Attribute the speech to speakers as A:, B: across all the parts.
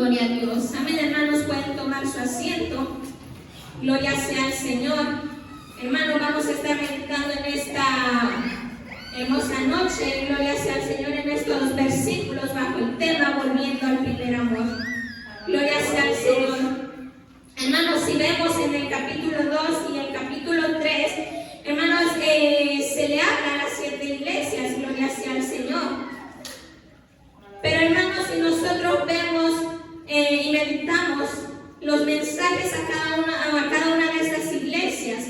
A: Gloria a Dios. Amén, hermanos, pueden tomar su asiento. Gloria sea al Señor. Hermanos, vamos a estar meditando en esta hermosa noche. Gloria sea al Señor en estos versículos bajo el tema Volviendo al primer amor. Gloria sea al Señor. Hermanos, si vemos en el capítulo 2 y el capítulo 3, hermanos, se le habla a las 7 iglesias. Gloria sea al Señor. Pero hermanos, si nosotros vemos y meditamos los mensajes a cada una de estas iglesias,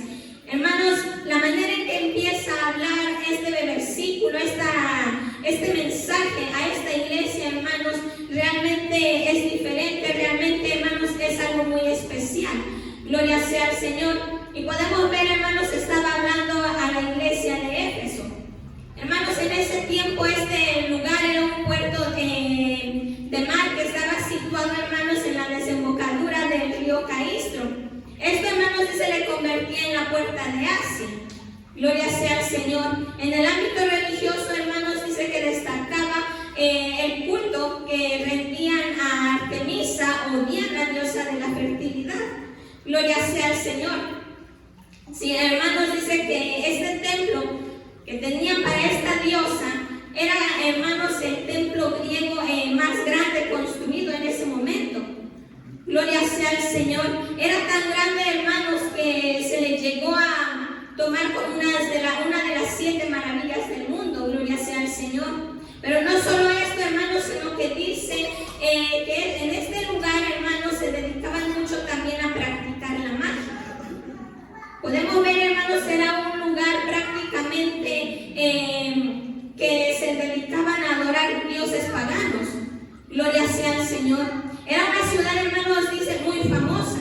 A: hermanos, la manera en que empieza a hablar este versículo, este mensaje a esta iglesia, hermanos, realmente es diferente, realmente, hermanos, es algo muy especial. Gloria sea al Señor. Y podemos ver, hermanos, estaba hablando a la iglesia de Éfeso. Hermanos, en ese tiempo este lugar era un puerto de mar que estaba situado, hermanos, en la desembocadura del río Caistro. Esto, hermanos, se le convertía en la puerta de Asia. Gloria sea al Señor. En el ámbito religioso, hermanos, dice que destacaba el culto que rendían a Artemisa o Diana, diosa de la fertilidad. Gloria sea al Señor. Sí, hermanos, dice que este templo que tenían para esta diosa era, hermanos, el templo griego más grande construido en ese momento. Gloria sea al Señor. Era tan grande, hermanos, que se le llegó a tomar como una de las 7 maravillas del mundo. Gloria sea al Señor. Pero no solo esto, hermanos, sino que dice que en este lugar, hermanos, se dedicaban mucho también a practicar la magia. Podemos ver, hermanos, era un lugar prácticamente que se dedicaban a adorar dioses paganos. Gloria sea al Señor. Era una ciudad, hermanos, dice, muy famosa.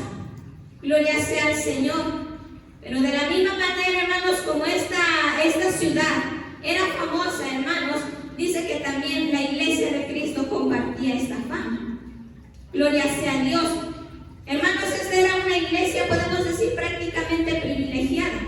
A: Gloria sea al Señor. Pero de la misma manera, hermanos, como esta ciudad era famosa, hermanos, dice que también la iglesia de Cristo compartía esta fama. Gloria sea a Dios. Hermanos, esta era una iglesia, podemos decir, prácticamente privilegiada,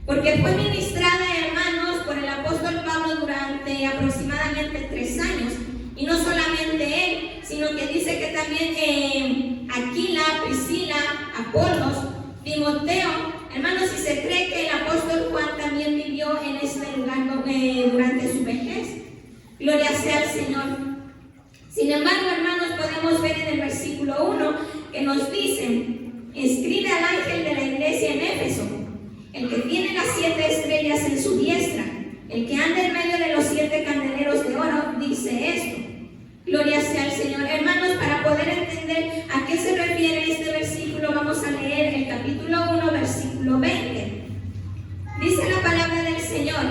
A: porque fue ministrada, hermanos, por el apóstol Pablo durante aproximadamente 3 años. Y no solamente él, sino que dice que también Aquila, Priscila, Apolos, Timoteo, hermanos, y se cree que el apóstol Juan también vivió en este lugar durante su vejez. Gloria sea al Señor. Sin embargo, hermanos, podemos ver en el versículo 1 que nos dice: escribe al ángel de la iglesia en Éfeso, el que tiene las 7 estrellas en su diestra, el que anda en medio de los 7 candeleros de oro, dice esto. Gloria sea al Señor. Hermanos, para poder entender a qué se refiere este versículo, vamos a leer el capítulo 1, versículo 20. Dice la palabra del Señor: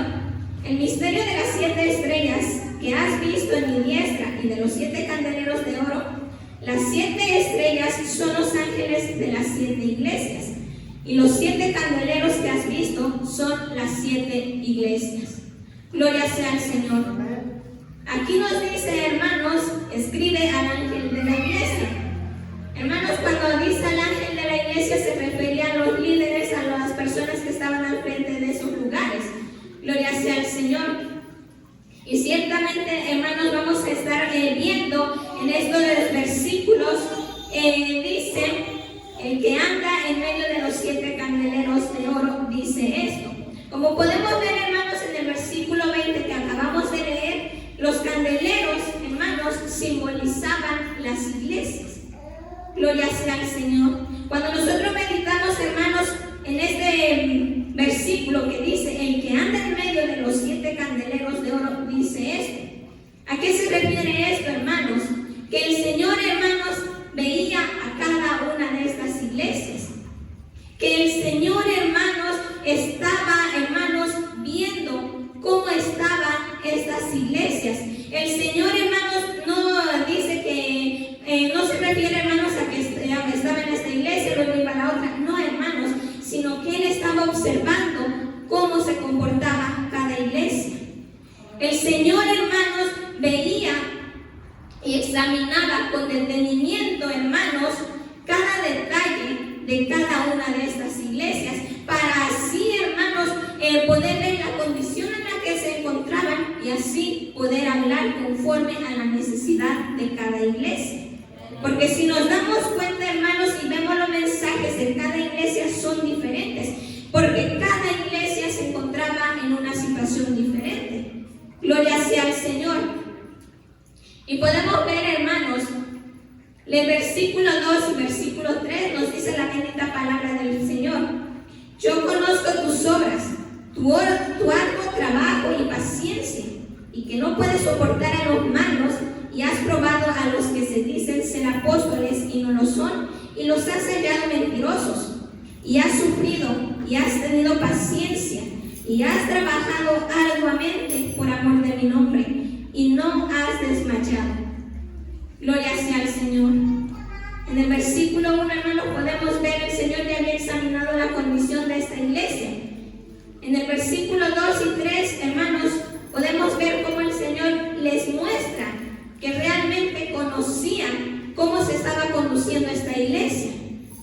A: el misterio de las 7 estrellas que has visto en mi diestra y de los 7 candeleros de oro. Las 7 estrellas son los ángeles de las 7 iglesias, y los 7 candeleros que has visto son las 7 iglesias. Gloria sea al Señor. Aquí nos dice, hermanos, escribe al ángel de la iglesia. Hermanos, cuando dice al ángel de la iglesia se refería a los líderes, a las personas que estaban al frente de esos lugares. Gloria sea al Señor. Y ciertamente, hermanos, vamos a estar viendo en estos versículos, dice, el que anda en medio de los 7 candeleros de oro, dice esto. Como podemos ver, hermanos, en el versículo 20 que acabamos de leer, los candeleros, hermanos, simbolizaban las iglesias. Gloria sea al Señor. Cuando nosotros meditamos, hermanos, en este versículo que dice, el que anda en medio de los 7 candeleros de oro, dice esto. ¿A qué se refiere esto, hermanos? Que el Señor, hermanos, veía a cada una de estas iglesias. Que el Señor, hermanos, estaba, hermanos, viendo cómo estaban estas iglesias. El Señor, hermanos, no dice que, no se refiere, hermanos, a que estaba en esta iglesia y luego iba a la otra. No, hermanos, sino que Él estaba observando cómo se comportaba cada iglesia. El Señor, hermanos, veía y examinaba con detenimiento, hermanos, cada detalle de cada una de estas iglesias, para así, hermanos, poder ver la condición en la que se encontraban y así poder hablar conforme a la necesidad de cada iglesia. Porque si nos damos cuenta, hermanos, y vemos los mensajes de cada iglesia son diferentes, porque cada iglesia se encontraba en una situación diferente. Gloria sea al Señor. Y podemos ver, hermanos, el versículo 2 y versículo 3 nos dice la bendita palabra del Señor. Yo conozco tus obras, tu arduo trabajo y paciencia, y que no puedes soportar a los malos, y has probado a los que se dicen ser apóstoles y no lo son, y los has hallado mentirosos, y has sufrido y has tenido paciencia, y has trabajado arduamente por amor de mi nombre, y no has desmayado. Gloria sea al Señor. En el versículo 1, hermanos, podemos ver el Señor ya había examinado la condición de esta iglesia. En el versículo 2 y 3, hermanos, podemos ver cómo el Señor les muestra que realmente conocían cómo se estaba conduciendo esta iglesia.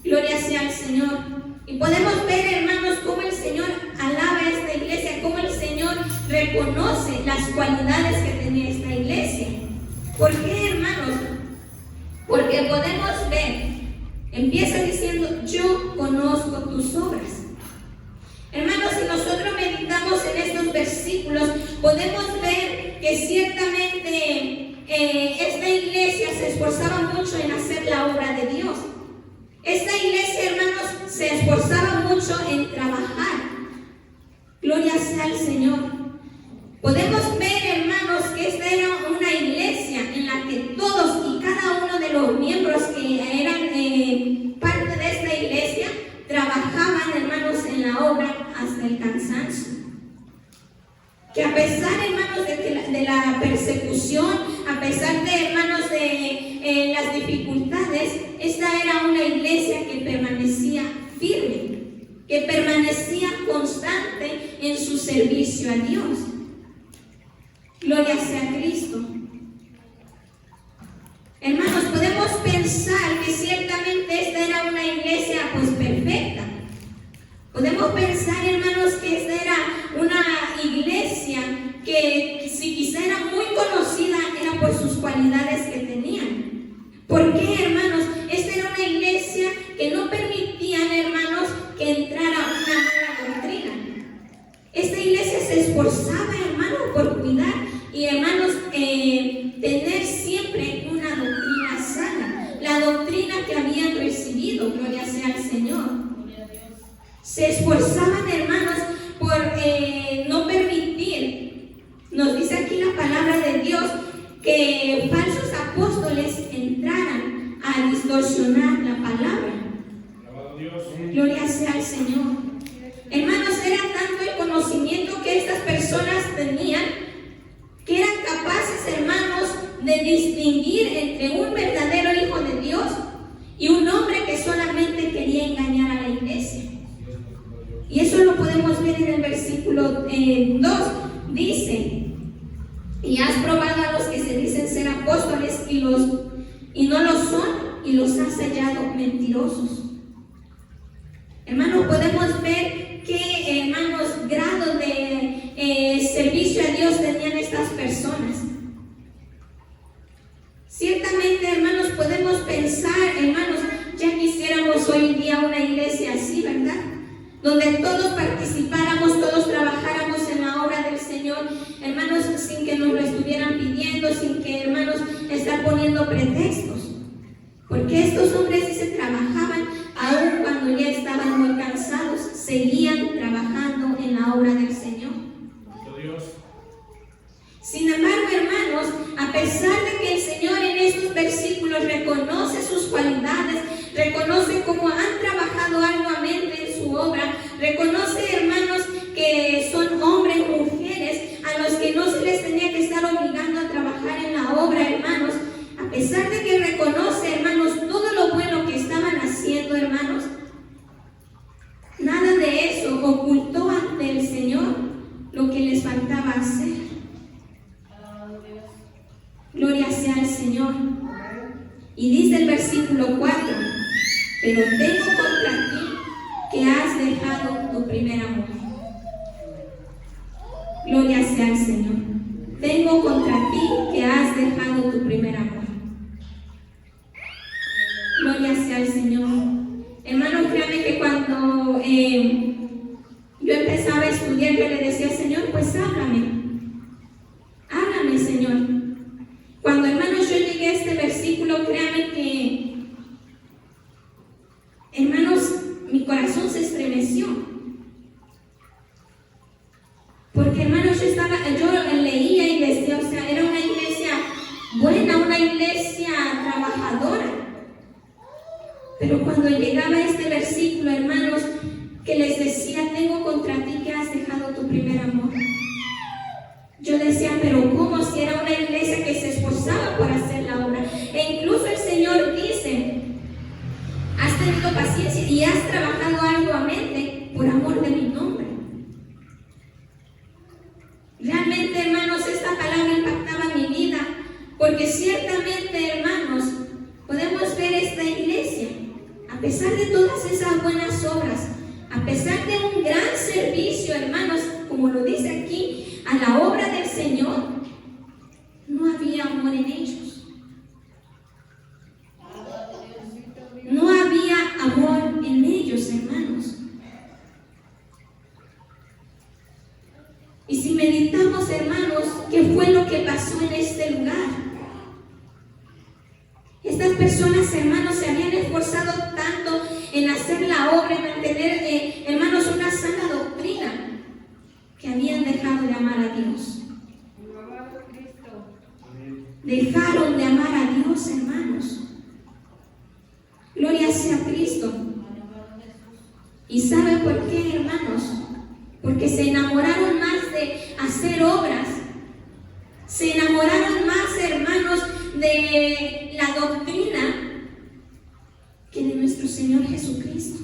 A: Gloria sea al Señor. Y podemos ver, hermanos, cómo el Señor alaba a esta iglesia, cómo el Señor reconoce las cualidades que tenía esta iglesia. ¿Por qué, hermanos? Porque podemos ver, empieza diciendo, yo conozco tus obras. Hermanos, si nosotros meditamos en estos versículos, podemos ver que ciertamente esta iglesia se esforzaba mucho en hacer la obra de Dios. Esta iglesia, hermanos, se esforzaba mucho en trabajar. Gloria sea al Señor. Podemos ver, hermanos, que esta era una iglesia en la que todos y cada uno de los miembros que eran parte de esta iglesia trabajaban, hermanos, en la obra hasta el cansancio. Que a pesar, hermanos, de la persecución, a pesar de, hermanos, de las dificultades, esta era una iglesia que permanecía firme, que permanecía constante en su servicio a Dios. Gloria sea a Cristo. Hermanos, podemos pensar que ciertamente esta era una iglesia pues perfecta. Podemos pensar, hermanos, que esta era una iglesia que si quizá era muy conocida era por sus cualidades que tenían. ¿Por qué, hermanos? Esta era una iglesia que no permitían, hermanos, que entrara una mala doctrina. Esta iglesia se esforzaba, hermanos, por cuidar y, hermanos, tener siempre una doctrina sana, la doctrina que habían recibido. Gloria sea al Señor. Se esforzaban, hermanos, por no permitir, nos dice aquí la palabra de Dios, que falsos apóstoles entraran a distorsionar la palabra. Gloria sea al Señor. Hermanos, era tanto el conocimiento que estas personas tenían, que eran capaces, hermanos, de distinguir entre un verdadero hijo de Dios y un hombre que solamente quería engañar a la iglesia. Y eso lo podemos ver en el versículo 2. Dice, y has probado a los que se dicen ser apóstoles y no lo son, y los has hallado mentirosos. Hermanos, podemos ver qué, hermanos, grados de servicio a Dios tenían estas personas. Ciertamente, hermanos, podemos pensar, hermanos, ya quisiéramos hoy día una iglesia así, ¿verdad? Donde todos participáramos, todos trabajáramos en la obra del Señor, hermanos, sin que nos lo estuvieran pidiendo, sin que, hermanos, estar poniendo pretextos. Porque estos hombres sí se trabajaban, aun cuando ya estaban muy cansados, seguían trabajando en la obra del Señor. Sin embargo, hermanos, a pesar de que el Señor en estos versículos reconoce sus cualidades, reconoce cómo han trabajado arduamente en su obra, reconoce, hermanos, que son hombres, mujeres, a los que no se les tenía que estar obligando a trabajar en la obra, hermanos, a pesar de que reconoce, hermanos, todo lo bueno que estaban haciendo, hermanos, nada de eso ocultó ante el Señor lo que les faltaba hacer. Gloria sea al Señor. Y dice el versículo 4, pero tengo contra ti que has dejado tu primer amor. Gloria sea al Señor. Tengo contra ti que has dejado tu primer amor. sea el Señor. Hermano, créame que cuando yo empezaba a estudiar, yo le decía, Señor, pues háblame, Señor. Cuando, hermanos, yo llegué a este versículo, créame que, hermanos, mi corazón se estremeció. Porque, hermanos, yo leía y decía, o sea, era una iglesia buena, una iglesia trabajadora. Pero cuando llegaba a este versículo, hermanos, que les decía, tengo contra ti que has dejado tu primer amor. Yo decía, pero ¿cómo? Si era una iglesia que se esforzaba por hacer la obra. E incluso el Señor dice, has tenido paciencia y has trabajado arduamente por amor de mi nombre. Realmente, hermanos, esta palabra impactaba mi vida, porque ciertamente, hermanos, podemos ver esta iglesia, a pesar de todas esas buenas obras, a pesar de un gran servicio, hermanos, como lo dice aquí, a la obra del Señor, no había amor en ellos. No había amor en ellos, hermanos. Y si meditamos, hermanos, ¿qué fue lo que pasó en este lugar? Estas personas, hermanos, se habían esforzado tanto en hacer la obra, en mantener, hermanos, una sana doctrina, que habían dejado de amar a Dios. Dejaron de amar a Dios, hermanos. Gloria sea a Cristo. ¿Y sabe por qué, hermanos? Porque se enamoraron más de hacer obras. Se enamoraron más, hermanos, de la doctrina que de nuestro Señor Jesucristo.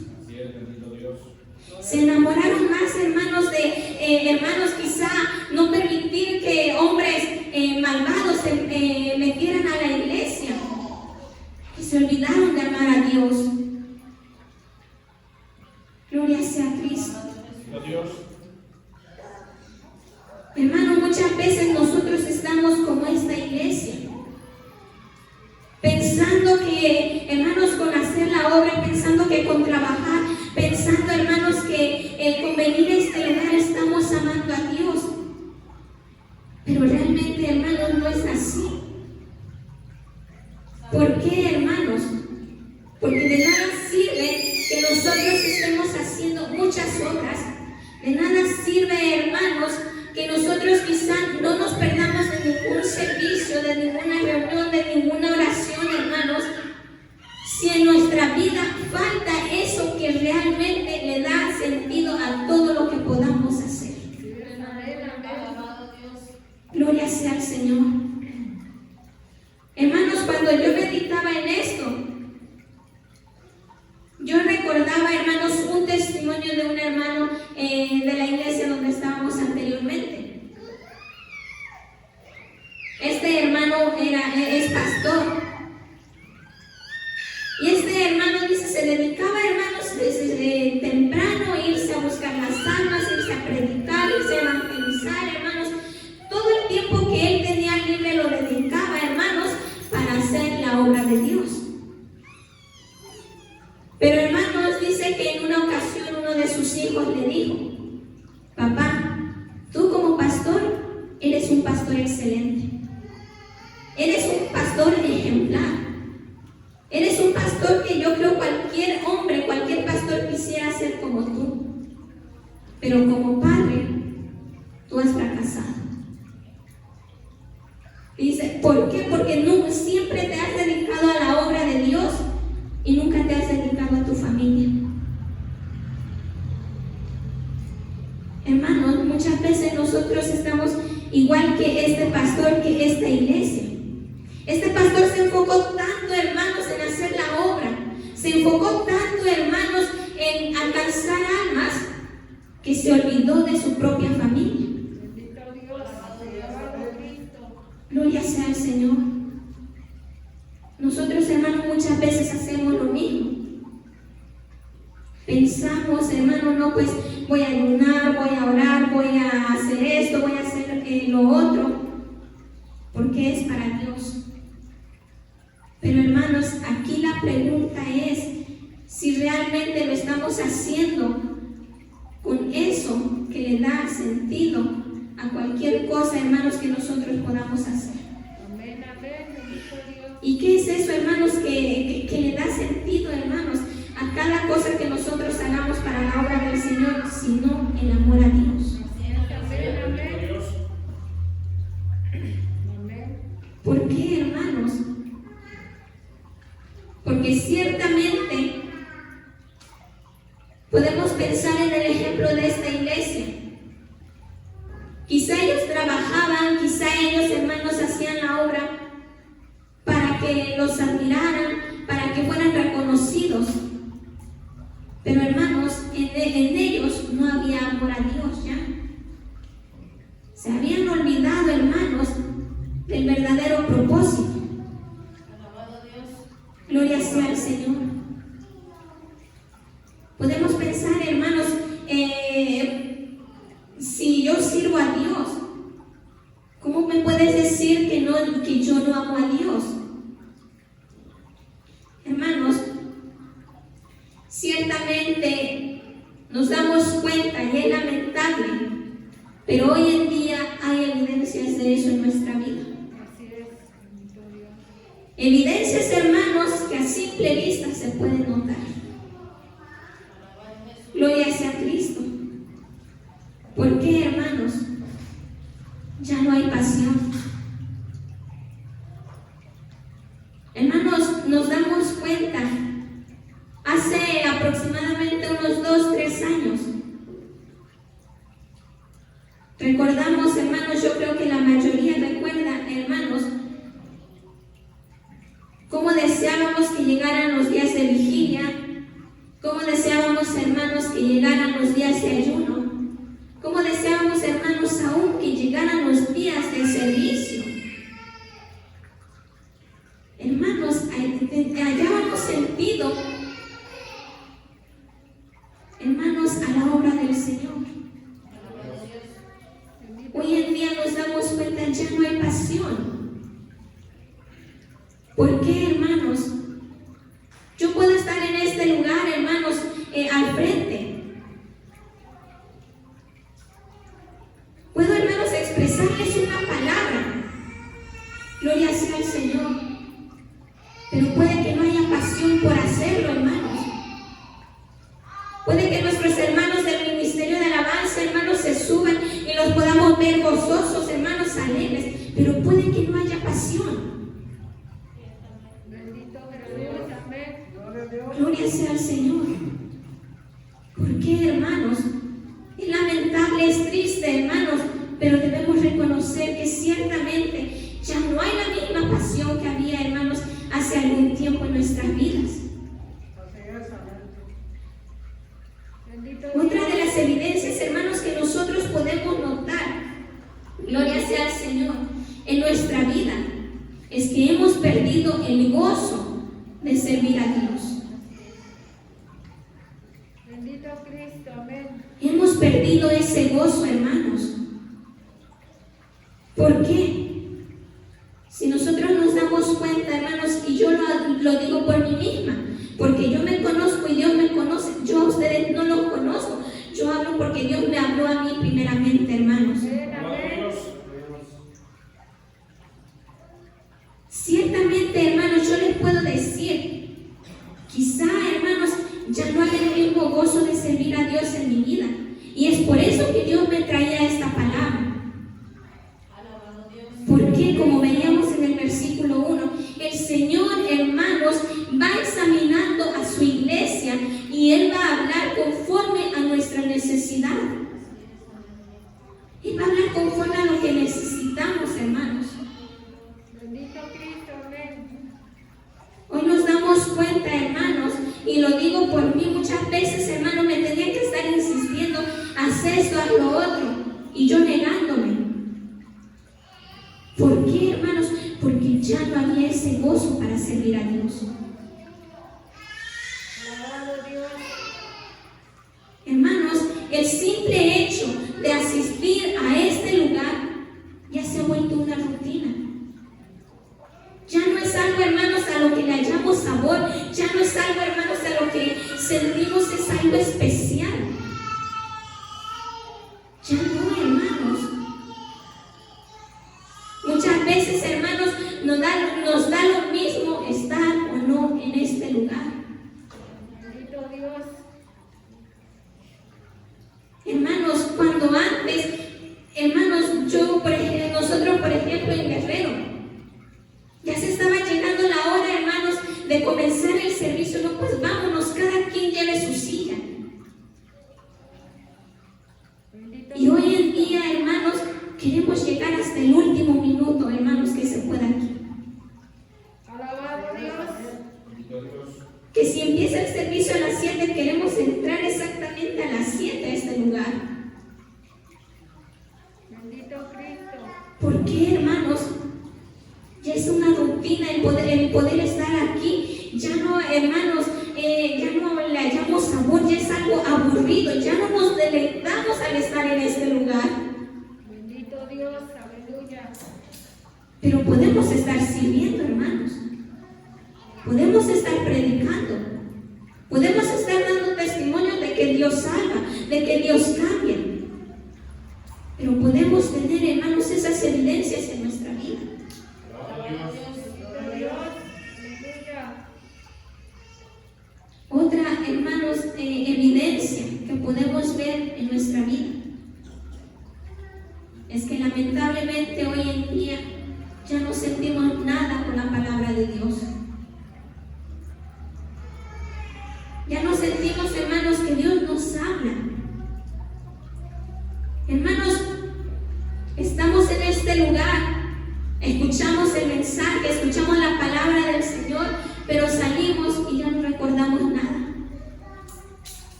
A: Se enamoraron más, hermanos, de hermanos, quizá no permitir que hombres malvados se metieran a la iglesia, y se olvidaron de amar a Dios. Gloria sea a Cristo. Hermano, muchas veces nosotros estamos como esta iglesia, pensando que, hermanos, con hacer la obra, pensando que con trabajar, pensando, hermanos, que con venir a este lugar estamos amando a Dios. Pero realmente, hermanos, no es así. ¿Por qué, hermanos? Porque de nada sirve que nosotros estemos haciendo muchas obras. De nada sirve, hermanos, que nosotros quizás no nos perdamos de ningún servicio, de ninguna reunión, de ninguna oración, hermanos, si en nuestra vida falta eso que realmente le da sentido a todo lo que podamos hacer. Gloria sea al Señor. Hermanos, cuando yo meditaba en esto, yo recordaba, hermanos, un testimonio de un hermano de la iglesia donde estábamos anteriormente. Este hermano es pastor. Y este hermano dice, se dedicaba, hermanos, desde temprano a irse a buscar las almas, irse a predicar, irse a evangelizar, hermanos. Todo el tiempo que él tenía libre lo dedicaba, hermanos, para hacer la obra de Dios. Pero, hermanos, dice que en una ocasión uno de sus hijos le dijo, papá, tú como pastor eres un pastor excelente. Eres un pastor ejemplar. Eres un pastor que yo creo cualquier hombre, cualquier pastor quisiera ser como tú. Pero como padre, tú has fracasado. Y dice, ¿por qué? Porque no, siempre te has dedicado a la obra de Dios y nunca te has dedicado a tu familia. Hermanos, muchas veces nosotros estamos igual que este pastor, que esta iglesia. Este pastor se enfocó tanto, hermanos, en hacer la obra. Se enfocó tanto, hermanos, en alcanzar almas, que se olvidó de su propia familia. Gloria sea al Señor. Nosotros, hermanos, muchas veces hacemos lo mismo. Pensamos, hermano, no, pues voy a ayunar, voy a orar, voy a hacer esto, voy a hacer lo otro, porque es para Dios. Pero, hermanos, aquí la pregunta es, si realmente lo estamos haciendo con eso que le da sentido a cualquier cosa, hermanos, que nosotros podamos hacer. ¿Y qué es eso, hermanos, que le da sentido, hermanos, a cada cosa que nosotros hagamos para la obra del Señor, sino el amor a Dios? ¿Por qué, hermanos? Porque ciertamente podemos pensar en el ejemplo de esta iglesia. Quizá ellos trabajaban, quizá ellos, hermanos, hacían la obra para que los admiraran, para que fueran reconocidos. Pero, hermanos, en ellos no había amor a Dios ya. Se habían olvidado, hermanos, del verdadero propósito. Gloria sea al Señor. Podemos pensar, hermanos, si yo sirvo a Dios, ¿cómo me puedes decir que yo no amo a Dios? Hermanos, ciertamente nos damos cuenta y es lamentable, pero hoy en día hay evidencias de eso en nuestra vida. Evidencias, hermanos, que a simple vista se pueden notar. Gloria sea a Cristo. ¿Por qué, hermanos? Ya no hay pasión. Hermanos, nos damos cuenta, hace aproximadamente unos 2-3 años, recordamos, hermanos, yo creo que la mayoría recuerda, hermanos, cómo deseábamos que llegaran los días de vigilia, cómo deseábamos, hermanos, que llegaran los días de ayuno, cómo deseábamos, hermanos, aún que llegaran los días de servicio. Hermanos, hallábamos sentido, hermanos, a la obra del Señor. Hoy en día nos damos cuenta, ya no hay pasión. ¿Por qué, hermanos? Yo puedo estar en este lugar, hermanos, al frente. Puedo, hermanos, expresarles una palabra. Gloria sea al Señor. Pero puede que no haya pasión por hacerlo, hermanos. Puede que nuestros hermanos del ministerio de alabanza, hermanos, se suban y los podamos ver gozosos, hermanos, alegres. Pero puede que no haya pasión. Gloria sea al Señor. ¿Por qué, hermanos? Es lamentable, es triste, hermanos, pero debemos reconocer que ciertamente ya no hay la misma pasión que había, hermanos, hace algún tiempo en nuestras vidas. Otra de las evidencias, hermanos, que nosotros podemos notar, gloria sea al Señor, en nuestra vida, es que hemos perdido el gozo de servir a Dios.
B: Bendito Cristo, amén.
A: Hemos perdido ese gozo, hermanos. ¿Por qué? Si nosotros nos damos cuenta, hermanos, y yo lo digo por mí misma, porque yo me conozco y Dios me conoce, yo a ustedes no los conozco, yo hablo porque Dios me habló a mí primeramente, hermanos. Ciertamente, hermanos, yo les puedo decir, quizá, hermanos, ya no hay el mismo gozo de servir a Dios en mi vida, y es por eso que Dios me traía esta palabra. Porque, como veíamos en el versículo 1, el Señor, hermanos, va examinando a su iglesia y Él va a hablar conforme a nuestra necesidad. Él va a hablar conforme a lo que necesitamos, hermanos.
B: Bendito Cristo, amén.
A: Hoy nos damos cuenta, hermanos, y lo digo por mí muchas veces, hermanos, me tenían que estar insistiendo, haz esto, haz lo otro, y yo negándome. ¿Por qué, hermanos? Porque ya no había ese gozo para servir a Dios.
B: Alabado Dios.
A: Hermanos, el simple hecho de asistir a este lugar ya se ha vuelto una rutina. Ya no es algo, hermanos, a lo que le hallamos sabor. Ya no es algo, hermanos, a lo que sentimos es algo especial. Ya no, hermanos. Muchas veces, hermanos, nos da lo mismo estar o no en este lugar.
B: Bendito Dios.
A: Hermanos, cuando antes, hermanos, nosotros, por ejemplo, en Guerrero, ya se estaba llegando la hora, hermanos, de comenzar el servicio. No, pues vámonos, cada quien lleve su silla.
B: Bendito
A: Y hoy en día, hermanos, queremos llegar hasta el último minuto, hermanos, que se pueda aquí.
B: Alabado Dios.
A: Que si empieza el servicio a las 7, queremos entrar exactamente a las 7 a este lugar.
B: Bendito Cristo.
A: ¿Por qué, hermanos? Ya es una rutina el poder estar aquí. Ya no, hermanos, ya no le hallamos sabor, ya es algo aburrido. Ya no nos deleitamos al estar en este lugar.
B: Bendito Dios. Aleluya.
A: Pero podemos estar sirviendo, hermanos. Podemos estar predicando. Podemos estar dando testimonio de que Dios salva, de que Dios cambia. Pero podemos tener, hermanos, esas evidencias en nuestra vida.
B: Bendito Dios. Aleluya.
A: Otra, hermanos, evidencia que podemos ver en nuestra vida es que lamentablemente hoy en día ya no sentimos nada con la palabra de Dios. Ya no sentimos, hermanos, que Dios nos habla. Hermanos, estamos en este lugar, escuchamos el mensaje, escuchamos la palabra del Señor, pero salimos y ya no recordamos nada.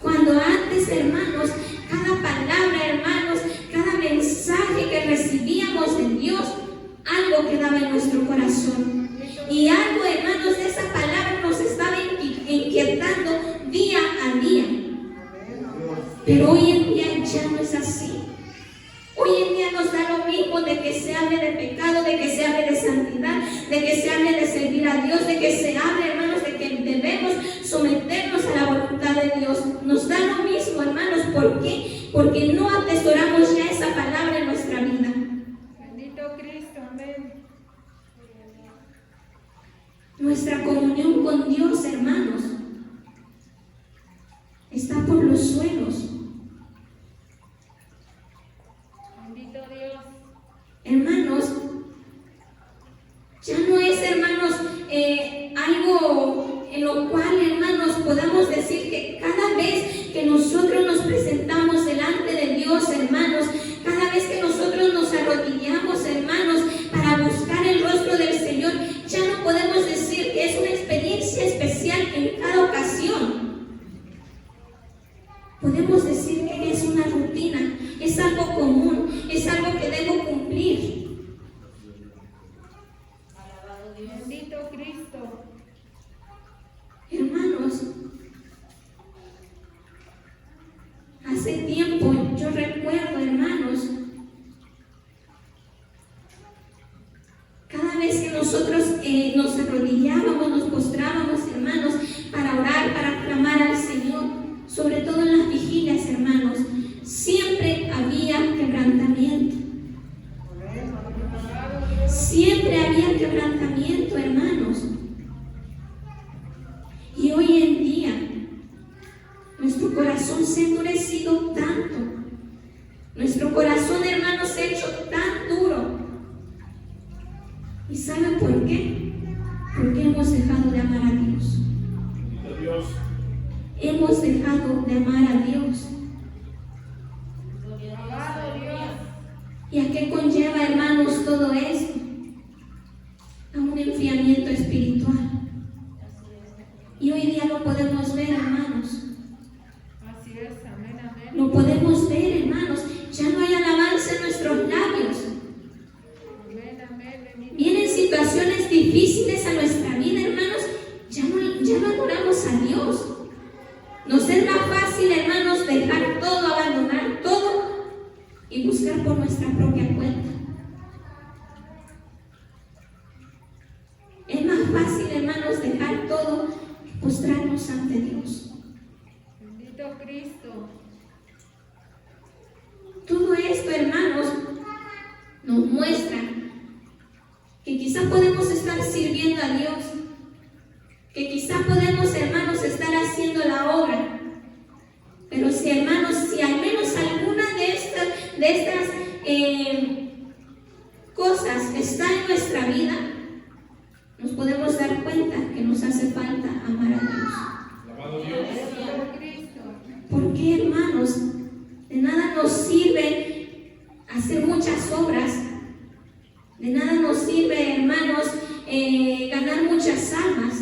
A: Cuando antes, hermanos, cada palabra, hermanos, cada mensaje que recibíamos de Dios, algo quedaba en nuestro corazón. Y algo, hermanos, de esa palabra nos estaba inquietando día a día. Pero hoy en día ya no es así. Hoy en día nos da lo mismo de que se hable de pecado, de que se hable de santidad, de que se hable de servir a Dios, de que se hable, hermanos, de que debemos someternos a la voluntad de Dios. Nos da lo mismo, hermanos. ¿Por qué? Porque no atesoramos ya esa palabra en nuestra vida.
B: Bendito Cristo. Amén.
A: Nuestra comunión con Dios, hermanos, está por los suelos.
B: Bendito Dios.
A: Hermanos, ya no es, hermanos, algo en lo cual, hermanos, podamos decir que cada vez que nosotros nos presentamos delante de Dios, hermanos, cada vez que nosotros nos arrodillamos, hermanos, para buscar el rostro del Señor, ya no podemos decir que es una experiencia especial en cada ocasión. Podemos decir que es una rutina, es algo común, es algo que debo cumplir.
B: Bendito Cristo.
A: Hermanos, hace tiempo yo recuerdo, hermanos, cada vez que nosotros nos arrodillábamos, nos postrábamos, hermanos, para orar, para clamar al Señor, sobre todo en las vigilias, hermanos, siempre había quebrantamiento. Siempre había quebrantamiento, hermanos. Y hoy en día, nuestro corazón se ha endurecido tanto. Nuestro corazón, hermanos, se ha hecho tan duro. ¿Y saben por qué? Porque hemos dejado de amar a Dios. Hemos dejado de amar a Dios.
B: Alabado Dios.
A: ¿Y a qué conlleva, hermanos, todo esto? A un enfriamiento espiritual. Y hoy día lo podemos ver, hermanos.
B: Así es. Amén, amén.
A: Lo podemos ver, hermanos. Ya no hay alabanza en nuestros labios.
B: Amén, amén. Bendito
A: Vienen situaciones difíciles a nuestra vida, hermanos. Ya no adoramos a Dios. Nos es más fácil, hermanos, dejar todo, abandonar todo y buscar por nuestra propia cuenta. Es más fácil, hermanos, dejar todo y postrarnos ante Dios.
B: Cristo.
A: Todo esto, hermanos, nos muestra que quizá podemos estar sirviendo a Dios, que quizá podemos, hermanos, estar haciendo la obra, pero si, hermanos, si al menos alguna de estas cosas está en nuestra vida, nos podemos dar cuenta que nos hace falta amar a Dios. ¿Por qué, hermanos? De nada nos sirve hacer muchas obras, de nada nos sirve, hermanos, ganar muchas almas,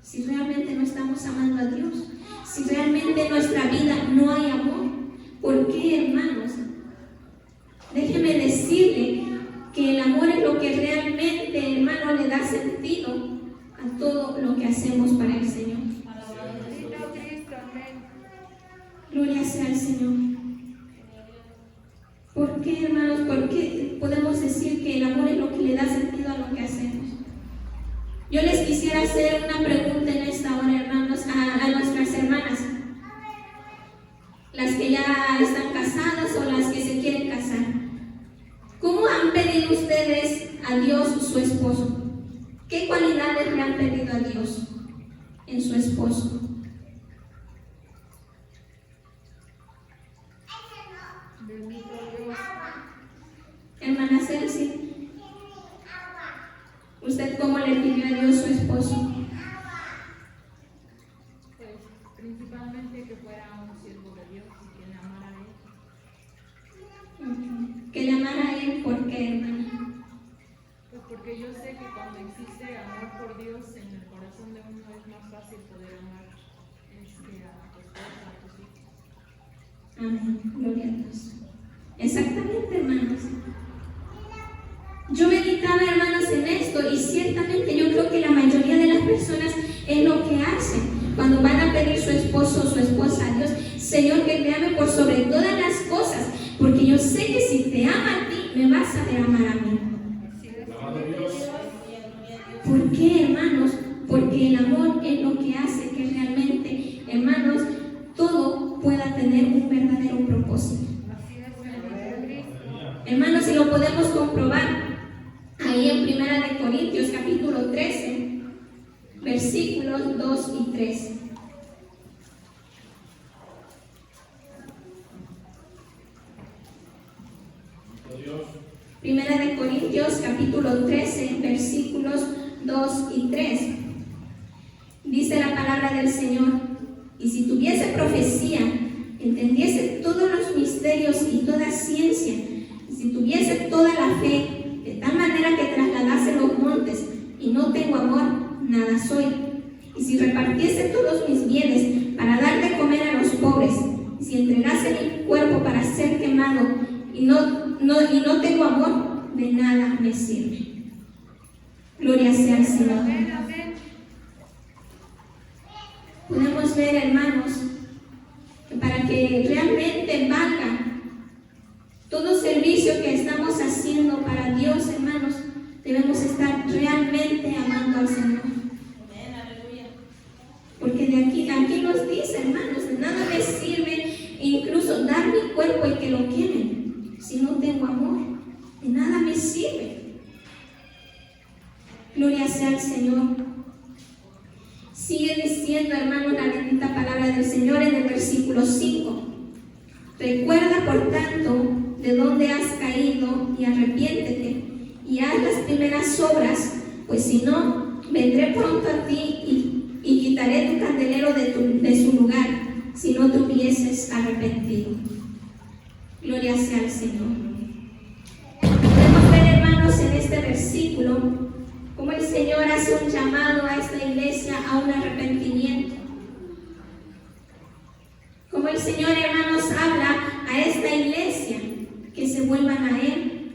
A: si realmente no estamos amando a Dios, si realmente en nuestra vida no hay amor. ¿Por qué, hermanos? Déjeme decirle que el amor es lo que realmente, hermano, le da sentido a todo lo que hacemos para el Señor. Gloria sea al Señor. ¿Por qué, hermanos? ¿Por qué podemos decir que el amor es lo que le da sentido a lo que hacemos? Yo les quisiera hacer una pregunta en esta hora, hermanos, a nuestras hermanas, las que ya están casadas o las que se quieren casar. ¿Cómo han pedido ustedes a Dios su esposo? ¿Qué cualidades le han pedido a Dios en su esposo? Hermana Celsi, ¿usted cómo le pidió a Dios su esposo?
B: Pues principalmente que fuera un siervo de Dios y que le amara a Él.
A: Que le amara a Él, ¿por qué, hermana?
B: Pues porque yo sé que cuando existe amor por Dios en el corazón de uno es más fácil poder amar a tu esposa, a tus hijos.
A: Amén, gloria a Dios. Exactamente, hermanos. Yo meditaba, hermanos, en esto y ciertamente yo creo que la mayoría de las personas es lo que hacen cuando van a pedir su esposo o su esposa a Dios. Señor, que te ame por sobre todas las cosas, porque yo sé que si te ama a ti, me vas a ver amar a mí. ¿Por qué, hermanos? Porque el amor es lo que hace que realmente, hermanos, todo pueda tener un verdadero propósito. Hermanos, si lo podemos comprobar ahí en 1 Corintios capítulo 13, versículos 2 y 3. Primera de Corintios capítulo 13, versículos 2 y 3. Dice la palabra del Señor: y si tuviese profecía, entendiese todos los misterios y toda ciencia, y si tuviese toda la fe, de tal manera que trasladase los montes, y no tengo amor, nada soy. Y si repartiese todos mis bienes para dar de comer a los pobres, y si entregase mi cuerpo para ser quemado, y no tengo amor, de nada me sirve. Gloria sea al Señor. Podemos ver, hermanos, que para que realmente valga todo servicio que estamos haciendo para Dios, hermanos, debemos estar realmente amando al Señor. Porque de aquí nos dice, hermanos, de nada me sirve incluso dar mi cuerpo y que lo quemen. Si no tengo amor, de nada me sirve. Gloria sea al Señor. Sigue diciendo, hermanos, la bendita palabra del Señor en el versículo 5. Recuerda, por tanto, de dónde has caído y arrepiéntete y haz las primeras obras, pues si no, vendré pronto a ti y quitaré tu candelero de su lugar, si no te hubieses arrepentido. Gloria sea al Señor. Podemos ver, hermanos, en este versículo cómo el Señor hace un llamado a esta iglesia a un arrepentimiento. Como el Señor, hermanos, habla a esta iglesia que se vuelvan a Él.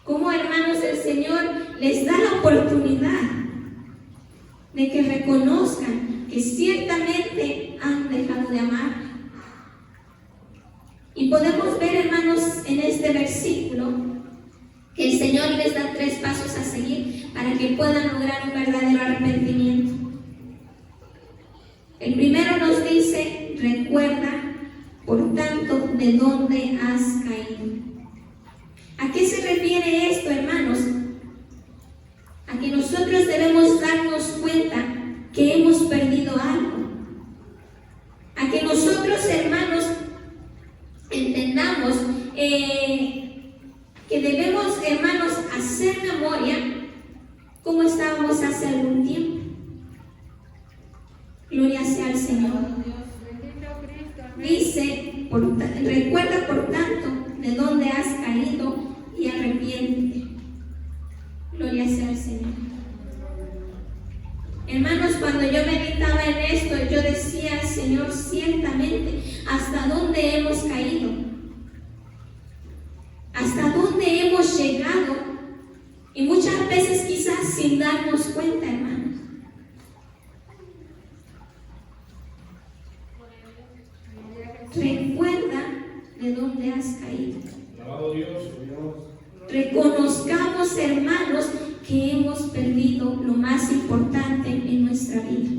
A: Como, hermanos, el Señor les da la oportunidad de que reconozcan que ciertamente han dejado de amar. Y podemos ver, hermanos, en este versículo que el Señor les da 3 pasos a seguir para que puedan lograr un verdadero arrepentimiento. El primero nos dice: recuerda, por tanto, de dónde has caído. ¿A qué se refiere esto, hermanos? A que nosotros debemos darnos cuenta que hemos perdido algo. A que nosotros, hermanos, entendamos que debemos, hermanos, hacer memoria como estábamos hace algún tiempo. Gloria sea al Señor. Dice, recuerda por tanto de dónde has caído y arrepiéntete. Gloria sea al Señor. Hermanos, cuando yo meditaba en esto, yo decía al Señor, ciertamente, ¿hasta dónde hemos caído? ¿Hasta dónde hemos llegado? Y muchas veces quizás sin darnos cuenta, hermanos. Recuerda de dónde has caído. Reconozcamos, hermanos, que hemos perdido lo más importante en nuestra vida.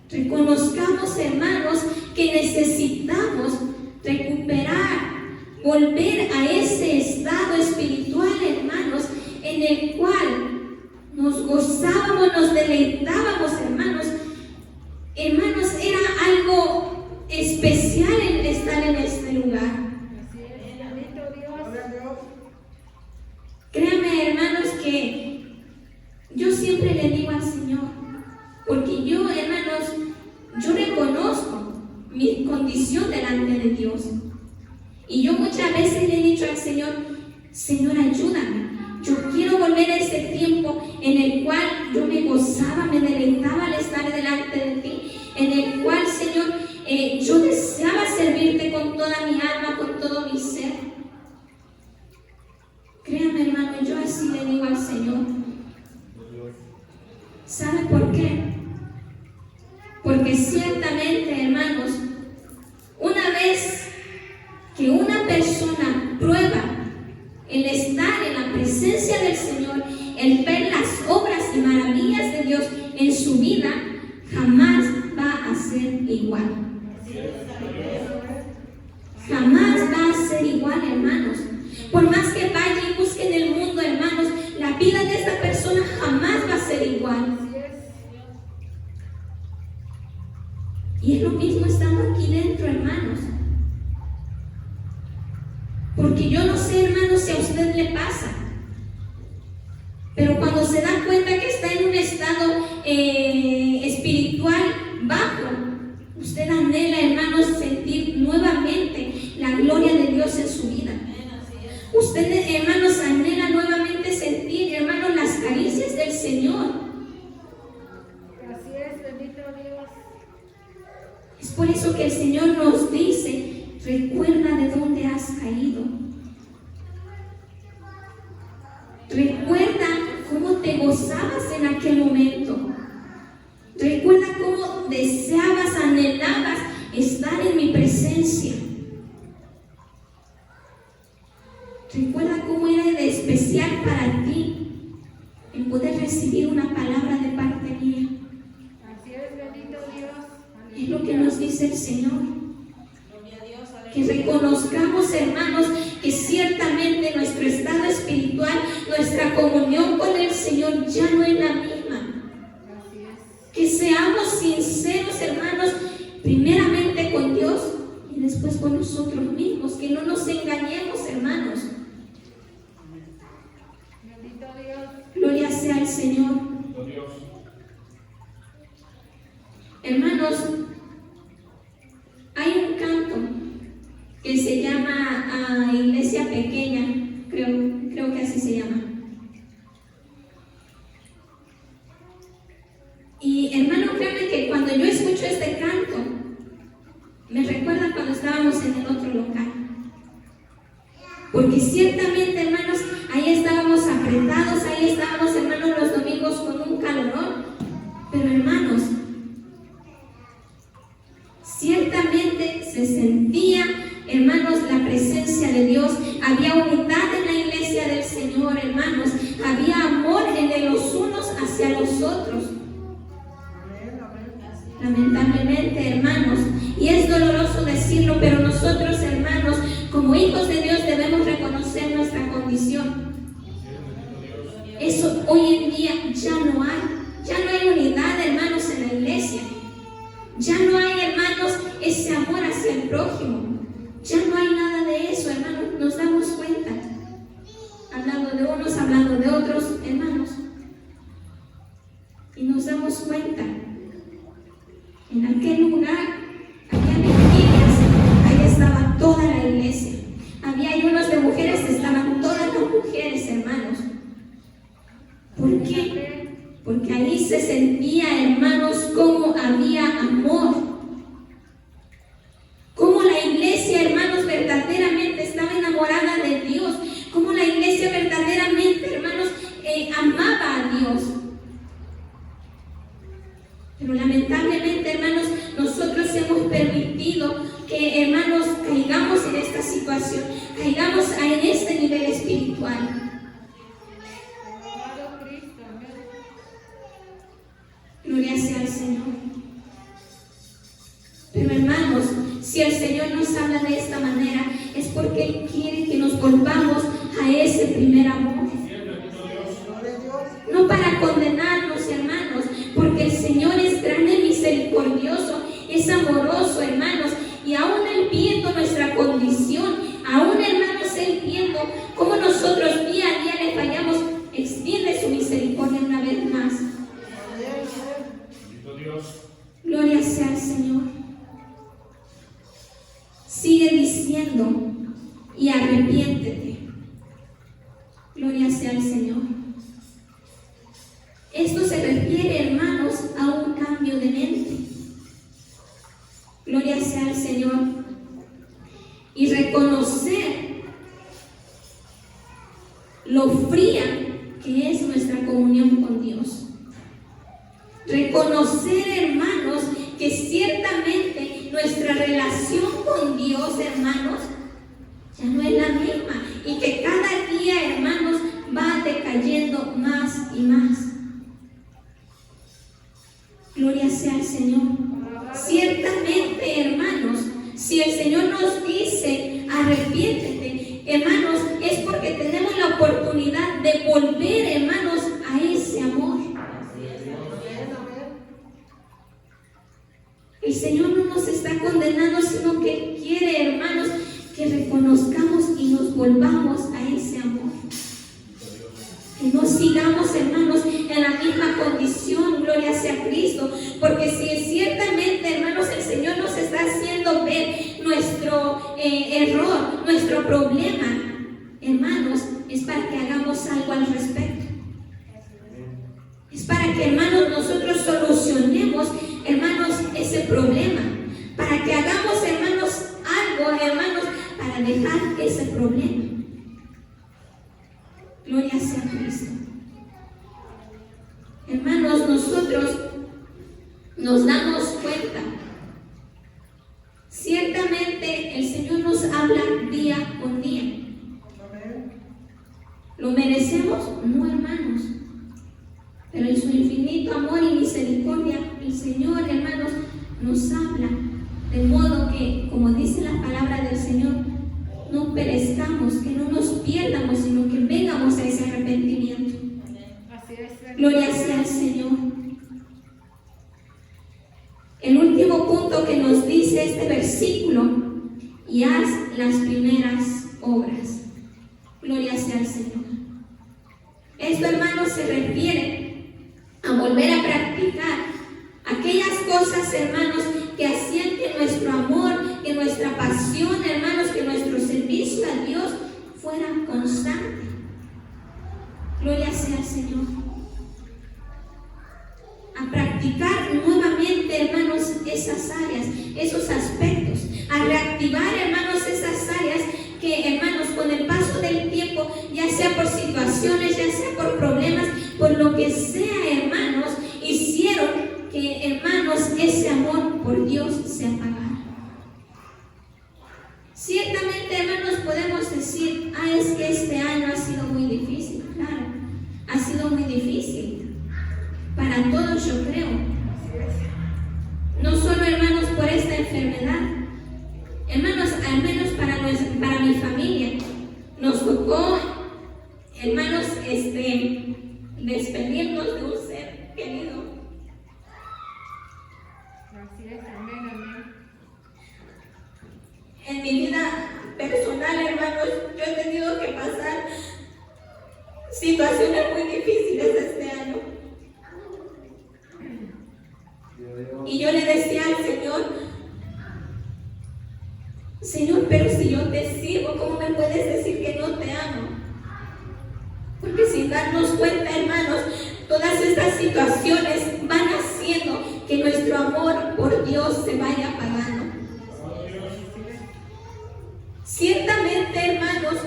A: Reconozcamos, hermanos, que necesitamos recuperar, volver a ese estado espiritual, hermanos, en el cual nos gozábamos, nos deleitábamos, hermanos. Hermanos, era algo especial el estar en este lugar. Créanme, hermanos, que yo siempre le digo al Señor, porque yo, hermanos, yo reconozco mi condición delante de Dios. Y yo muchas veces le he dicho al Señor, Señor, ayúdame. Yo quiero volver a ese tiempo en el cual yo me gozaba, me deleitaba al estar delante de ti, en el cual, Señor, yo deseaba servirte con toda mi alma, con todo mi ser. Créame, hermano, yo así le digo al Señor. ¿Sabe por qué? Porque ciertamente, hermanos, una vez que una persona prueba el estar en la presencia del Señor, el ver las obras y maravillas de Dios en su vida, jamás va a ser igual. Jamás va a ser igual, hermanos. Por más que vaya y busque en el mundo, hermanos, la vida de esta persona jamás va a ser igual. Y es lo mismo estando aquí dentro, hermanos. Porque yo no sé, hermanos, si a usted le pasa, pero cuando se da cuenta que está en un estado espiritual bajo, usted anhela, hermanos, sentir nuevamente la gloria de Dios en su vida. Usted, hermanos, anhela nuevamente sentir, hermanos, las caricias del Señor.
B: Así es, bendito Dios.
A: Es por eso que el Señor nos dice, recuerda de dónde has caído. Recuerda cómo te gozabas en aquel momento. Recuerda cómo deseabas, anhelabas estar en mi presencia. Recuerda cómo era de especial para ti el poder recibir una palabra de parte mía.
B: Así es, bendito Dios.
A: Es lo que nos dice el Señor. Que reconozcamos, hermanos, que ciertamente nuestro estado espiritual, nuestra comunión con el Señor ya no es la misma. Que seamos sinceros, hermanos, primeramente con Dios y después con nosotros mismos. Que no nos engañemos, hermanos. Gloria sea al Señor. Hermanos, hay un canto que se llama Iglesia Pequeña, creo que así se llama. Y hermano, créanme que cuando yo escucho este canto, me recuerda cuando estábamos en el otro local. Porque ciertamente, hermanos, ahí estábamos apretados, ahí estábamos, hermanos, los domingos con un calorón. Pero, hermanos, ciertamente se sentía, hermanos, la presencia de Dios. Había unidad en la iglesia del Señor, hermanos. Había amor de los unos hacia los otros. Lamentablemente, hermanos, y es doloroso decirlo, pero nosotros, hermanos, como hijos de Dios, debemos reconocer nuestra condición. Eso hoy en día ya no hay unidad, hermanos, en la iglesia. Ya no hay, hermanos, ese amor hacia el prójimo. Ya no hay nada de eso, hermanos, nos damos cuenta. Hablando de unos, hablando de otros, hermanos. Y nos damos cuenta. En aquel lugar, había vigilias, ahí estaba toda la iglesia. Había ayunos de mujeres, estaban todas las mujeres, hermanos. ¿Por qué? Porque ahí se sentía, hermanos, como había amor. Como la iglesia, hermanos, verdaderamente estaba enamorada de Dios. Como la iglesia verdaderamente, hermanos, amaba a Dios. Pero lamentablemente, hermanos, nosotros hemos permitido que, hermanos, caigamos en esta situación, caigamos en este nivel espiritual. Gloria sea al Señor. Pero, hermanos, si el Señor nos habla de esta manera, es porque Él quiere que nos volvamos a ese primer amor. No para condenarnos, hermanos, porque el Señor es grande y misericordioso, es amoroso, hermanos, y aún Él viendo nuestra condición, aún, hermanos, Él viendo cómo nosotros día a día le fallamos, extiende su misericordia una vez más. Gloria sea al Señor. Sigue diciendo, y arrepiéntete. Gloria sea al Señor. Esto se refiere, hermanos, a un cambio de mente. Gloria sea al Señor. Y reconocer lo fría que es nuestra comunión con Dios. Reconocer, hermanos, que ciertamente nuestra relación con Dios, hermanos, ya no es la misma. Y que cada día, hermanos, va decayendo más y más. Gloria sea al Señor. Ciertamente, hermanos, si el Señor nos dice arrepiéntete, hermanos, es porque tenemos la oportunidad de volver, hermanos, a ese amor. El Señor no nos está condenando, sino que quiere, hermanos, que reconozcamos y nos volvamos a ese amor. Que no sigamos, hermanos, en la misma condición. Gloria sea Cristo. Porque si ciertamente, hermanos, el Señor nos está haciendo ver nuestro error, nuestro problema, hermanos, es para que hagamos algo al respecto. Es para que, hermanos, nosotros solucionemos, hermanos, ese problema. Para que hagamos, hermanos, algo, hermanos, para dejar ese problema. Gloria sea a Cristo. Hermanos, nosotros nos damos cuenta. Ciertamente el Señor nos habla día con día. ¿Lo merecemos? No, hermanos. Pero en su infinito amor y misericordia, el Señor, hermanos, nos habla. De modo que, como dice la palabra del Señor, no perezcamos, que no nos pierdamos, sino que vengamos a ese arrepentimiento. Gloria sea al Señor. El último punto que nos dice este versículo: y haz las primeras obras. Gloria sea al Señor. Esto, hermanos, se refiere a volver a practicar aquellas cosas, hermanos, que hacían que nuestro amor, que nuestra pasión, hermanos, que nuestro servicio a Dios fuera constante. Gloria sea al Señor. A practicar nuevamente, hermanos, esas áreas, esos aspectos. A reactivar, hermanos, esas áreas que, hermanos, con el paso del tiempo, ya sea por situaciones, ya sea por problemas, por lo que sea, hermanos, hicieron que, hermanos, ese amor por Dios se apagara. Ciertamente, hermanos, podemos decir, es que este año ha sido muy difícil. Claro, ha sido muy difícil. Para todos, yo creo. enfermedad. Hermanos, al menos para mi familia, nos tocó, hermanos, despedirnos de un ser querido.
B: Así es, amén, amén.
A: En mi vida personal, hermanos, yo he tenido que pasar situaciones muy difíciles este año. Y yo le decía al Señor, pero si yo te sirvo, ¿cómo me puedes decir que no te amo? Porque sin darnos cuenta, hermanos, todas estas situaciones van haciendo que nuestro amor por Dios se vaya apagando. Ciertamente, hermanos,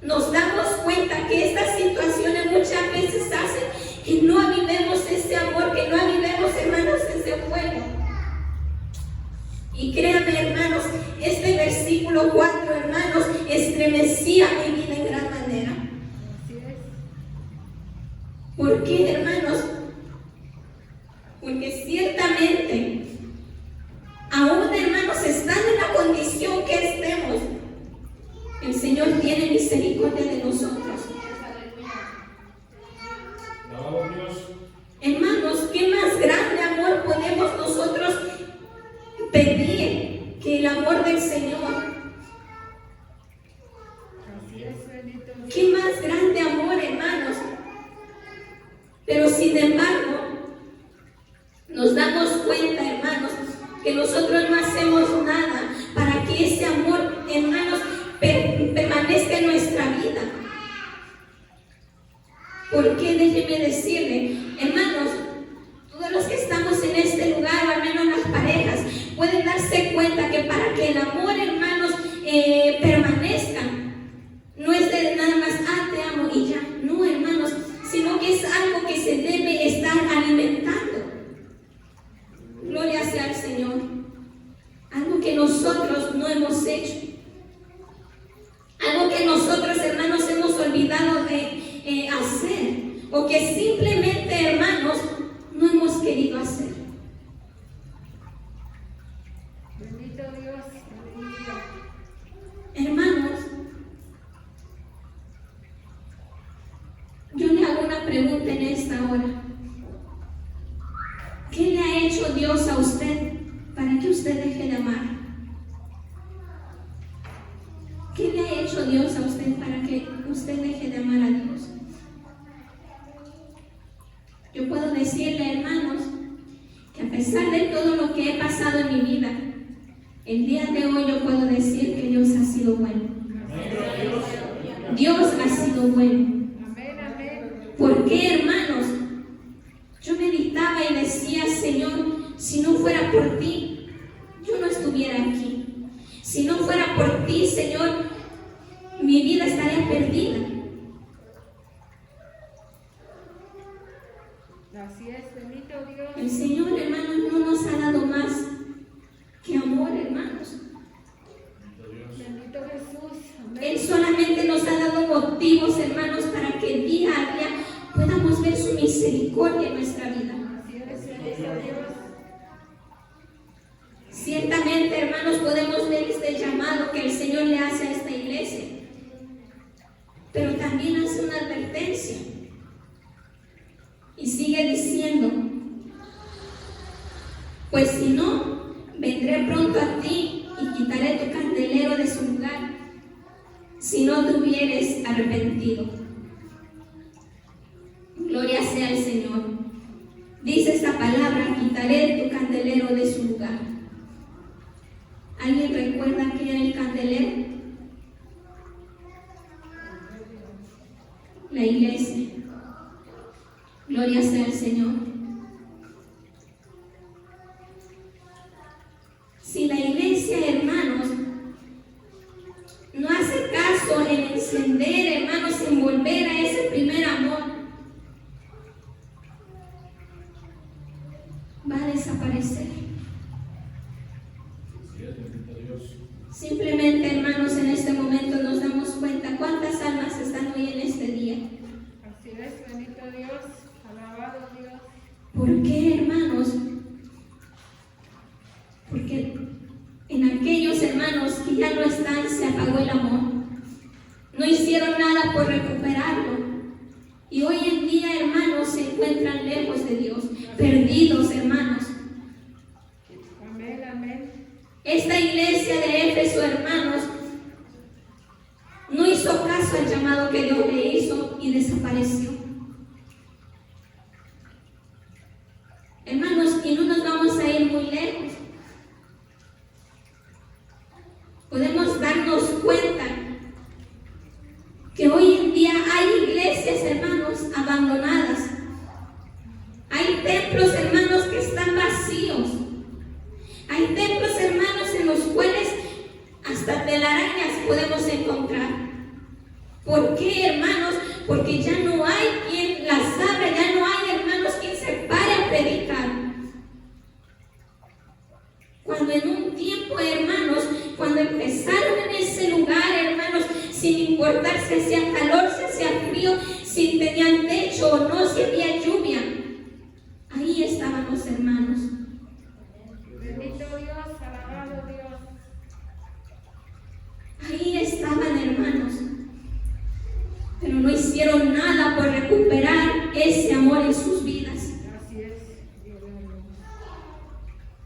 A: nos damos cuenta que estas situaciones muchas veces hacen que no avivemos ese amor, que no avivemos, hermanos, ese fuego. Y créanme, hermanos, este versículo 4, hermanos, estremecía mi vida en gran manera. ¿Por qué, hermanos? Porque ciertamente, aún, hermanos, estando en la condición que estemos, el Señor tiene misericordia de nosotros. Hermanos, ¿qué más grande amor podemos nosotros pedir que el amor del Señor? ¿Qué más grande amor, hermanos? Pero sin embargo, nos damos cuenta, hermanos, que nosotros no hacemos nada para que ese amor, hermanos, permanezca en nuestra vida. Porque déjenme decirle, hermanos, todos los que estamos en este lugar, al menos las parejas, pueden darse cuenta que para que el amor, hermanos, permanezca, no es de nada más, te amo y ya. No, hermanos, sino que es algo que se debe estar alimentando. Gloria sea al Señor. Algo que nosotros no hemos hecho. Algo que nosotros, hermanos, hemos olvidado de hacer. O que simplemente, hermanos, no hemos querido hacer.
B: Bendito Dios, aleluya.
A: Hermanos, yo le hago una pregunta en esta hora. ¿Qué le ha hecho Dios a usted para que usted deje de amar? ¿Qué le ha hecho Dios a usted para que usted deje de amar a Dios? Yo puedo decirle, hermanos, que a pesar de todo lo que he pasado en mi vida, el día de hoy yo puedo decir que Dios ha sido bueno. Dios ha sido bueno. ¿Por qué, hermanos? Yo meditaba y decía, Señor, si no fuera por ti, yo no estuviera aquí. Si no fuera por ti, Señor, mi vida estaría perdida.
B: Así es, bendito Dios.
A: El Señor, hermanos, no nos ha dado más que amor, hermanos.
B: Bendito Jesús. Amén.
A: Él solamente nos ha dado motivos, hermanos, para que día a día podamos ver su misericordia en nuestra vida.
B: Así es, bendito Dios.
A: Ciertamente, hermanos, podemos ver este llamado que el Señor le hace a esta iglesia, pero también hace una advertencia y sigue diciendo, pues si no, vendré pronto a ti y quitaré tu candelero de su lugar, si no te hubieres arrepentido. Gloria sea al Señor. Dice esta palabra, quitaré tu candelero de su lugar. ¿Alguien recuerda qué era el candelero? La iglesia. Gloria sea al Señor. Si la iglesia, hermanos, no hace caso en encender, hermanos, en volver a ese primer amor, va a desaparecer. Simplemente, hermanos, en este momento nos damos cuenta cuántas almas están hoy en este día.
B: Así es, bendito Dios, alabado Dios.
A: ¿Por qué, hermanos? Porque Esta iglesia de Éfeso, hermanos, no hizo caso al llamado que Dios le hizo y desapareció. Hermanos, y no nos vamos a ir muy lejos. Podemos darnos cuenta que hoy en día hay iglesias, hermanos, abandonadas. Hay templos, hermanos, que están vacíos. Hay templos, hermanos, en los cuales hasta telarañas podemos encontrar. ¿Por qué, hermanos? Porque ya no hay quien las abra, ya no hay, hermanos, quien se pare a predicar. Cuando en un tiempo, hermanos, cuando empezaron en ese lugar, hermanos, sin importar si hacía calor, si hacía frío, si tenían techo o no, si había lluvia, ahí estaban los hermanos.
B: Bendito Dios, alabado Dios.
A: Ahí estaban, hermanos, pero no hicieron nada por recuperar ese amor en sus vidas.
B: Así es.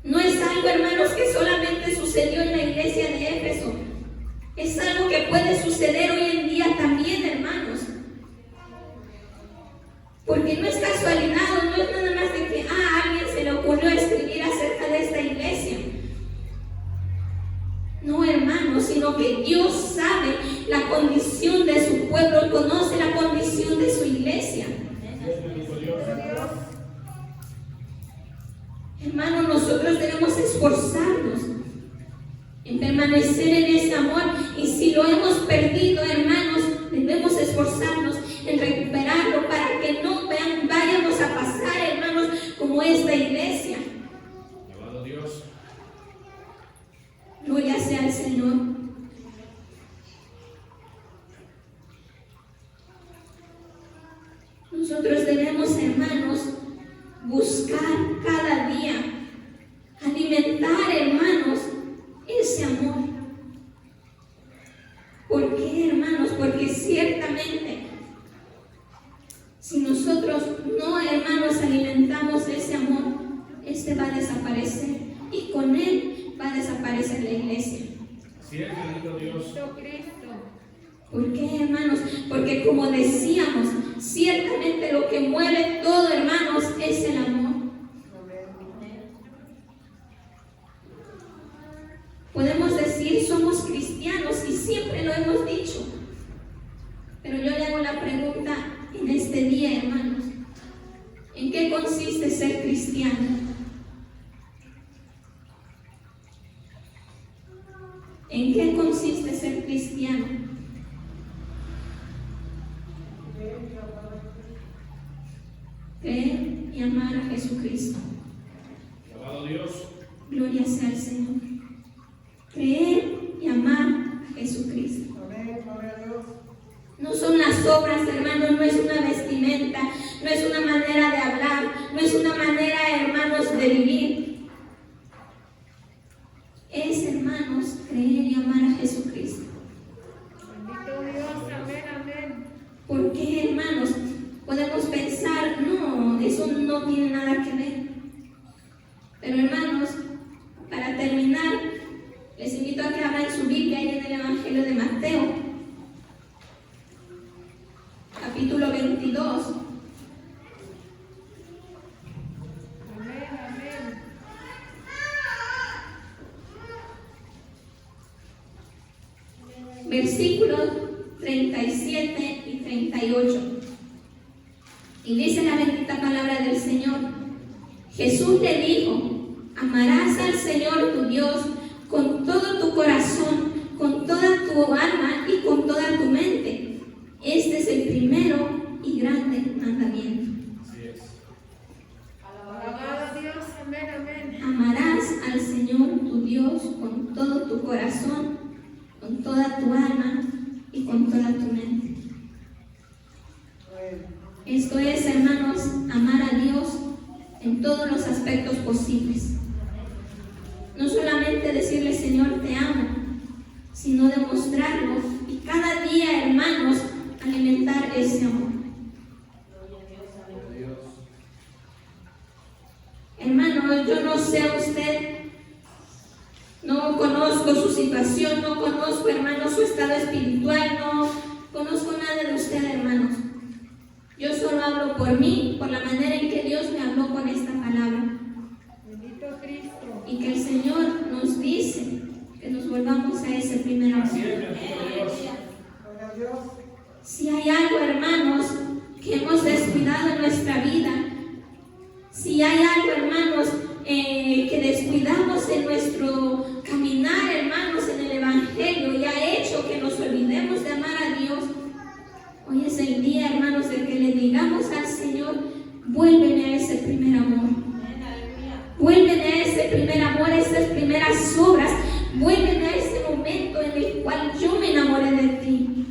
A: No es algo, hermanos, que solamente sucedió en la iglesia de Éfeso. Es algo que puede suceder hoy en día también, hermanos. Porque no es casualidad, no es nada más de que a alguien se le ocurrió escribir acerca de esta iglesia. No, hermanos, sino que Dios sabe la condición de su pueblo, conoce la condición de su iglesia. Hermanos, nosotros debemos esforzarnos en permanecer en ese amor, y si lo hemos perdido, hermanos, debemos esforzarnos en recuperarlo para que no vayamos a pasar, hermanos, como esta iglesia.
C: Alabado Dios.
A: Gloria sea al Señor. Nosotros debemos, hermanos, buscar cada día, alimentar, hermanos, ese amor. ¿Por qué, hermanos? Porque ciertamente, si nosotros no, hermanos, alimentamos ese amor, este va a desaparecer, y con él va a desaparecer la iglesia.
C: Así es, bendito Dios.
B: Cristo.
A: ¿Por qué, hermanos? Porque como decíamos, ciertamente lo que mueve todo, hermanos, es el amor. Podemos decir somos cristianos y siempre lo hemos dicho, pero yo le hago la pregunta en este día, hermanos: ¿en qué consiste ser cristiano? ¿En qué consiste ser cristiano? Creer y amar a Jesucristo.
C: Alabado Dios.
A: Gloria sea al Señor. Creer y amar a Jesucristo. No son las obras, hermanos, no es una vestimenta, no es una manera de hablar, no es una manera, hermanos, de vivir. Es, hermanos, creer y amar a Jesucristo.
B: Bendito Dios, amén, amén.
A: ¿Por qué, hermanos? Podemos pensar, no, eso no tiene nada que ver. Pero, hermanos, para terminar, les invito a que abran su Biblia ahí en el Evangelio de Mateo, capítulo 22.
B: Amén, amén.
A: Versículos 37 y 38. Y dice la bendita palabra del Señor: Jesús le dijo: amarás al Señor tu Dios con todo tu corazón, con toda tu alma y con toda tu mente. Este es el primero y grande mandamiento.
C: Así es.
B: Alabado Dios, amén, amén.
A: Amarás al Señor tu Dios con todo tu corazón, con toda tu alma y con toda tu mente. Esto es, hermanos, amar a Dios en todos los aspectos posibles. No solamente decirle: Señor, te amo, sino demostrarlo y cada día, hermanos, alimentar ese amor. Hermano, yo no sé usted, No conozco su situación, no conozco, hermanos, su estado espiritual, no conozco nada de usted, hermanos. Yo solo hablo por mí, por la manera en que Dios me habló con esta palabra.
B: Bendito Cristo.
A: Y que el Señor nos dice que nos volvamos a ese primer amor.
C: Así es, bendito Dios.
A: Si hay algo, hermanos, que hemos descuidado en nuestra vida, si hay algo, hermanos, que descuidamos en nuestro caminar, hermanos, en el Evangelio, y ha hecho que nos olvidemos de amar a Dios, hoy es el día, hermanos, de que le digamos al Señor: vuélveme a ese primer amor. Vuélveme a ese primer amor, a esas primeras obras. Vuélveme a ese momento en el cual yo me enamoré de ti.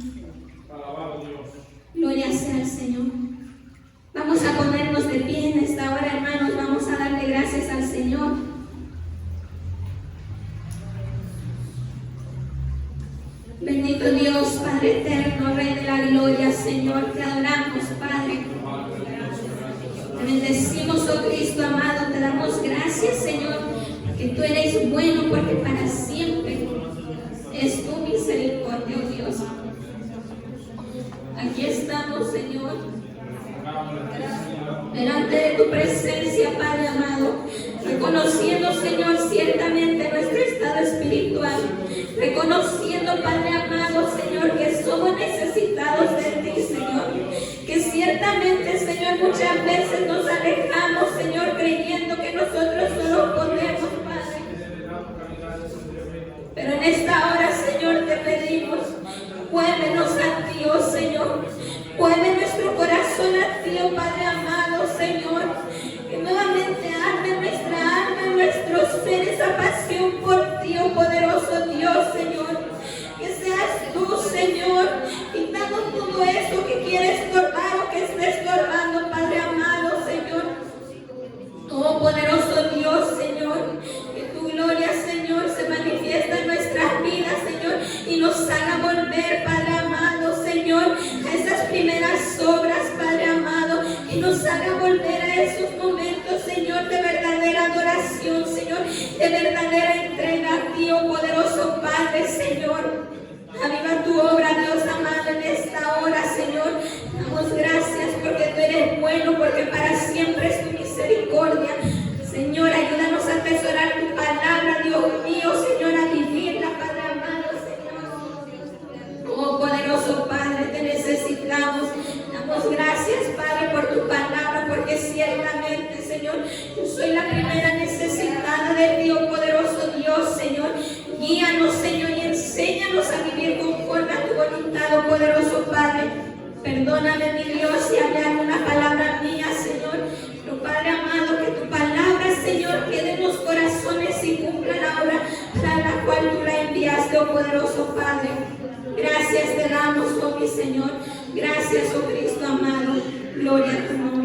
C: Alabado Dios.
A: Gloria sea al Señor. Vamos a ponernos de pie en esta hora, hermanos. Vamos a darle gracias al Señor. Bendito Dios, Padre eterno, Rey de la gloria, Señor, te adoramos, Padre. Te bendecimos, oh Cristo amado, te damos gracias, Señor, que tú eres bueno, porque para siempre es tu misericordia, oh Dios. Aquí estamos, Señor, delante de tu presencia, Padre amado, reconociendo, Señor, ciertamente nuestro estado espiritual, reconociendo, Padre amado, Señor, que somos necesitados de ti, Señor, que ciertamente, Señor, muchas veces nos alejamos, Señor, creyendo que nosotros solo podemos, Padre. Pero en esta hora, Señor, te pedimos, vuélvenos a ti, oh Señor, vuelve nuestro corazón a ti, oh Padre amado, Señor, que nuevamente arde nuestra alma, en nuestro ser, esa pasión por ti, oh poderoso Dios, Señor, que seas tú, Señor, quitando todo eso que quiere estorbar o que esté estorbando, Padre amado, Señor. Oh poderoso Dios, Señor, que tu gloria, Señor, se manifiesta en nuestras vidas, Señor, y nos haga volver, Padre amado, Señor, a esas primeras obras, Padre amado, y nos haga volver a esos momentos, Señor, de verdadera adoración, Señor, de verdadera entrega a ti, oh poderoso Padre, Señor. Aviva tu obra, Dios amado, en esta hora, Señor. Damos gracias porque tú eres bueno, porque para siempre es tu misericordia. Señor, ayúdanos a atesorar tu palabra, Dios mío, Señor, a vivirla, Padre amado, Señor. Oh, poderoso Padre, te necesitamos. Damos gracias, Padre, por tu palabra, porque ciertamente, Señor, yo soy la primera necesitada de ti, oh poderoso Dios, Señor. Guíanos, Señor, y enséñanos a vivir conforme a tu voluntad, oh poderoso Padre. Perdóname, mi Dios, si hablé alguna palabra mía, Señor. Pero, Padre amado, que tu palabra, Señor, quede en los corazones y cumpla la obra para la cual tú la enviaste, oh poderoso Padre. Gracias te damos, oh mi Señor. Gracias, oh Cristo amado. Gloria a tu nombre.